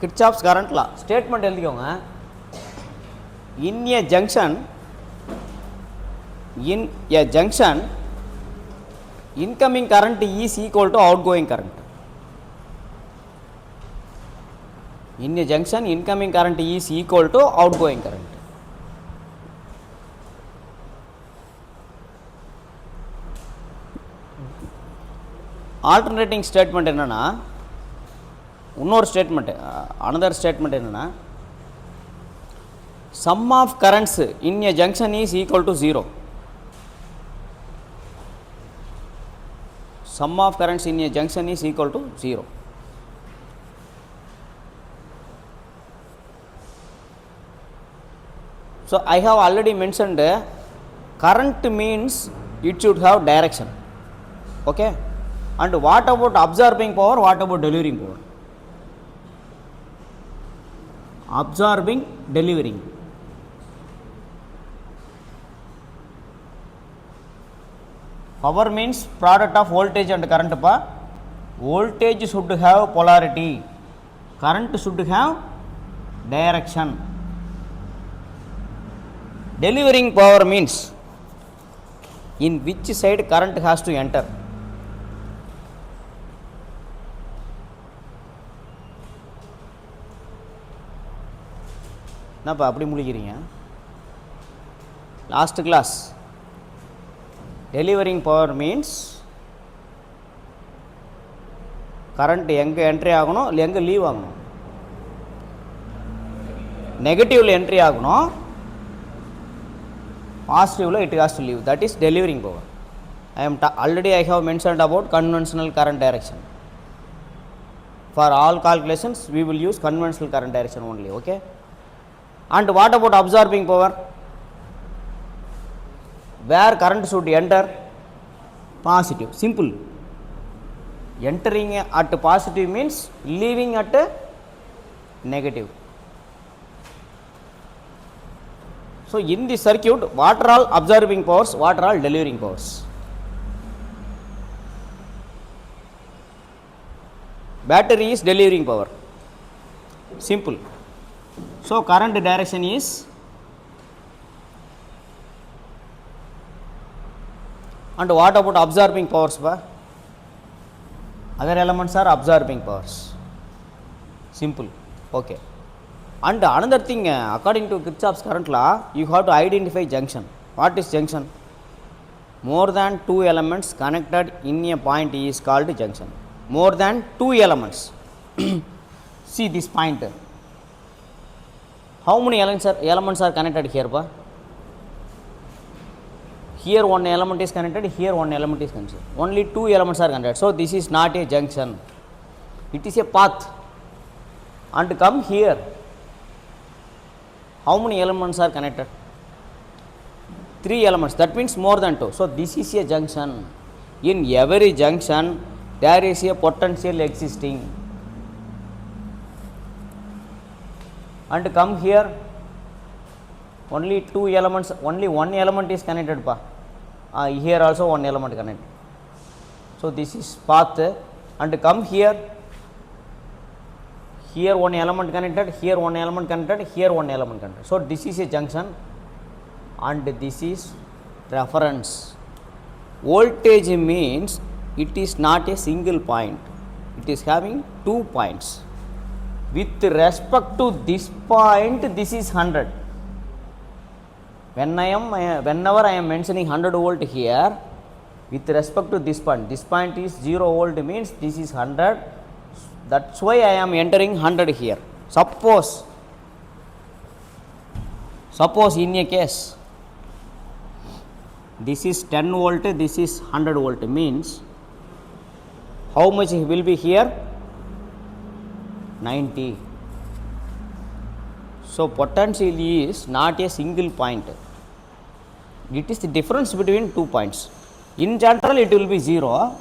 Kirchhoff's current law statement எழுதிக்கோங்க. In a junction incoming current is equal to outgoing current. In a junction incoming current is equal to outgoing current. Alternating statement என்னன்னா இன்னொரு statement another statement என்னன்னா sum of currents in a junction is equal to 0. Sum of currents in a junction is equal to 0. So I have already mentioned current means it should have direction. Okay, and what about absorbing power, what about delivering power? Absorbing, delivering. Power means product of voltage and current. Voltage should have polarity, current should have direction. Delivering power means in which side current has to enter. என்னப்பா அப்படி முடிக்கிறீங்க? Last class delivering power means current எங்கே entry ஆகணும் இல்லை எங்கே leave ஆகணும்? நெகட்டிவில் entry ஆகணும், பாசிட்டிவில் it has to leave. That is delivering power. Already I have mentioned about conventional current direction. For all calculations we will use conventional current direction only. Okay. And what about absorbing power? Where current should enter? Positive. Simple. Entering at positive means leaving at negative. So in this circuit, what are all absorbing powers, what are all delivering powers? Battery is delivering power. Simple. So current direction is and what about absorbing powers? Other elements are absorbing powers. Simple. Okay. And another thing, according to Kirchhoff's current law, you have to identify junction. What is junction? More than two elements connected in a point is called junction. More than two elements. See this point. How many elements are connected here? Here one element is connected, here one element is connected. Only two elements are connected. So this is not a junction. It is a path. And come here. How many elements are connected? Three elements. That means more than two. So this is a junction. In every junction there is a potential existing. And come here, only two elements, only one element is connected. Here also one element connected. So this is path. And come here, here one element connected, here one element connected, here one element connected. So this is a junction and this is reference. Voltage means it is not a single point, it is having 2 points. With respect to this point, this is 100. Whenever I am mentioning 100 volt here, with respect to this point is 0 volt means this is 100. That's why I am entering 100 here. Suppose in a case this is 10 volt, this is 100 volt means how much will be here? 90. So potential is not a single point, it is the difference between 2 points. In general it will be 0,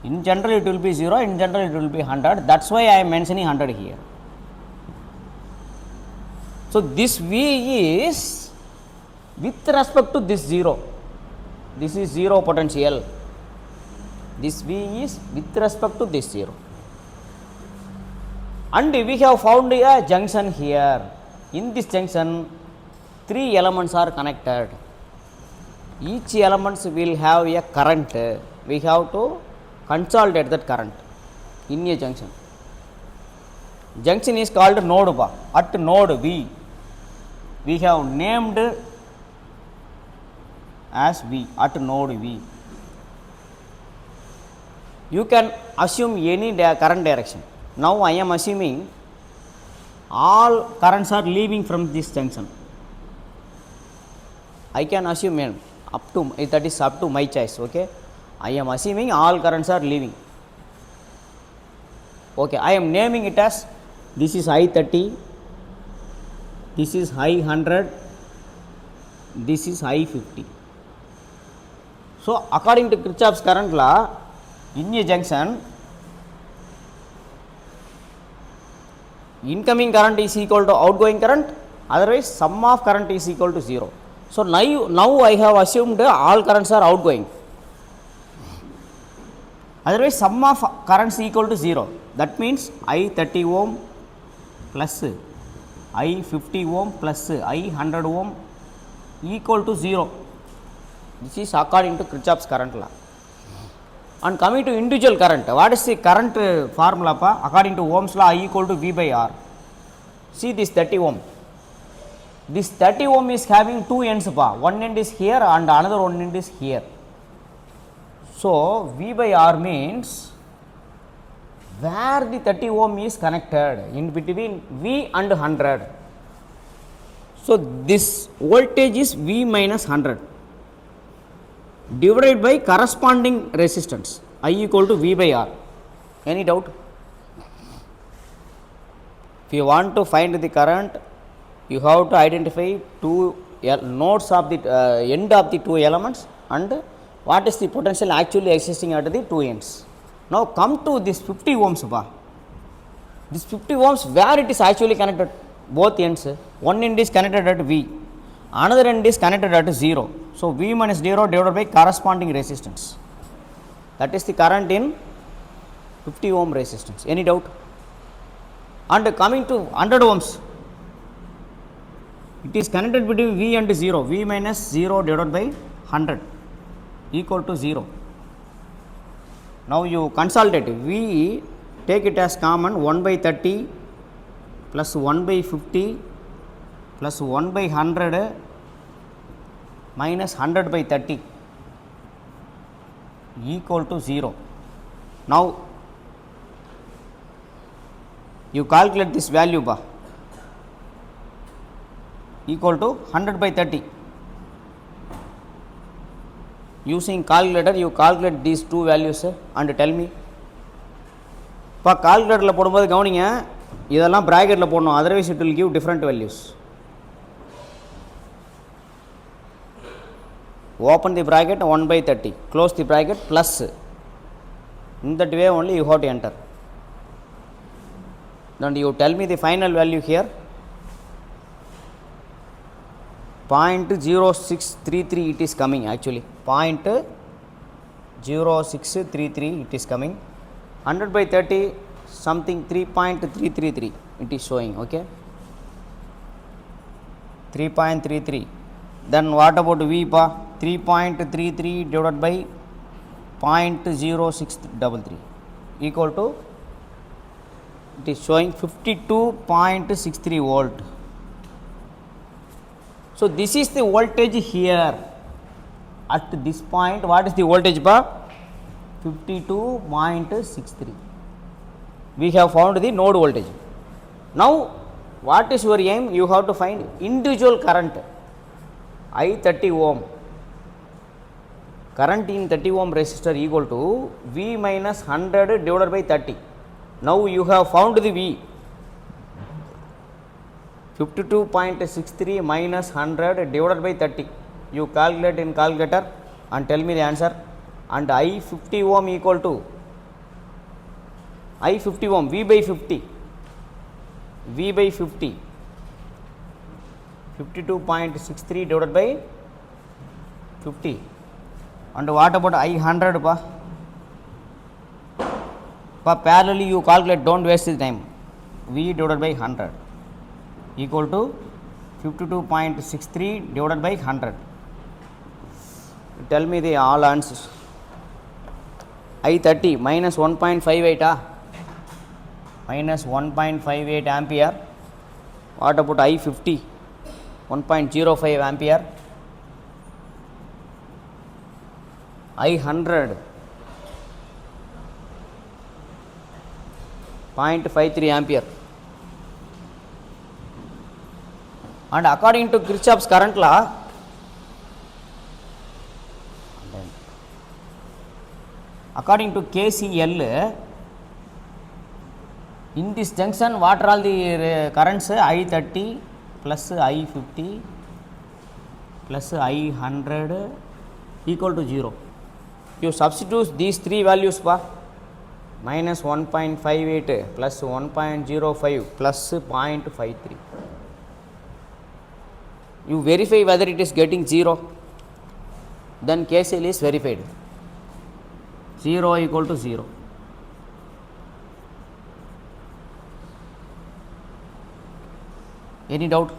in general it will be 100. That's why I am mentioning 100 here. So this V is with respect to this 0, this is 0 potential, this V is with respect to this 0. and we have found a junction here. In this junction 3 elements are connected. Each elements will have a current. We have to consolidate that current in a junction. Junction is called node bar. At node V, we have named as V, at node V. You can assume any current direction. Now I am assuming all currents are leaving from this junction. I can assume up to, that is up to my choice. Okay, I am assuming all currents are leaving. Okay, I am naming it as, this is I30, this is I100, this is I50. So according to Kirchhoff's current law, in a junction, incoming current is equal to outgoing current, otherwise sum of current is equal to 0. So now I have assumed all currents are outgoing, otherwise sum of currents equal to 0. That means I30 ohm plus I50 ohm plus I100 ohm equal to 0. This is according to Kirchhoff's current law. And coming to individual current, what is the current formula? According to Ohm's law, I equal to V by R. See this 30 ohm. This 30 ohm is having two ends. One end is here and another one end is here. So V by R means where the 30 ohm is connected, in between V and 100. So this voltage is V minus 100 divided by corresponding resistance, I equal to V by R. Any doubt? If you want to find the current, you have to identify two nodes of the end of the two elements and what is the potential actually existing at the two ends. Now come to this 50 ohms. This 50 ohms, where it is actually connected, both ends. One end is connected at V, another end is connected at 0. So V minus 0 divided by corresponding resistance. That is the current in 50 ohm resistance. Any doubt? And coming to 100 ohms, it is connected between V and 0. V minus 0 divided by 100 equal to 0. Now you consolidate. V, take it as common, 1 by 30 plus 1 by 50 plus 1 by 100 minus 100 by 30 equal to 0. Now you calculate this value equal to 100 by 30. Using calculator, you calculate these two values and tell me. Calculator la போடும்போது கவனிங்க, இதெல்லாம் bracket la போடணும், otherwise it will give different values. Open the bracket 1 by 30, close the bracket plus. In that way only you have to enter. Then you tell me the final value here. 0.0633 it is coming actually. 0.0633 it is coming. 100 by 30 something 3.333 it is showing. Okay, 3.33. Then what about V? 3.33 divided by 0.0633 equal to, it is showing 52.63 volt. So this is the voltage here at this point. What is the voltage? 52.63. We have found the node voltage. Now what is your aim? You have to find individual current. I30 ohm current in 30 ohm resistor equal to V minus 100 divided by 30. Now you have found the V, 52.63 minus 100 divided by 30. You calculate in calculator and tell me the answer. And I50 ohm equal to I50 ohm, V by 50, 52.63 divided by 50. And what about I100? Parallelly you calculate, don't waste the time. V divided by 100 equal to 52.63 divided by 100. Tell me the all answers. I30 minus 1.58 minus 1.58 ampere. What about I50? 1.05 ampere. I100 0.53 ampere. And according to Kirchhoff's current law, according to KCL, in this junction what are all the currents? I30 plus I50 plus I100 equal to 0. You substitute these three values for minus 1.58 plus 1.05 plus 0.53. You verify whether it is getting 0, then KCL is verified. 0 equal to 0. Any doubt?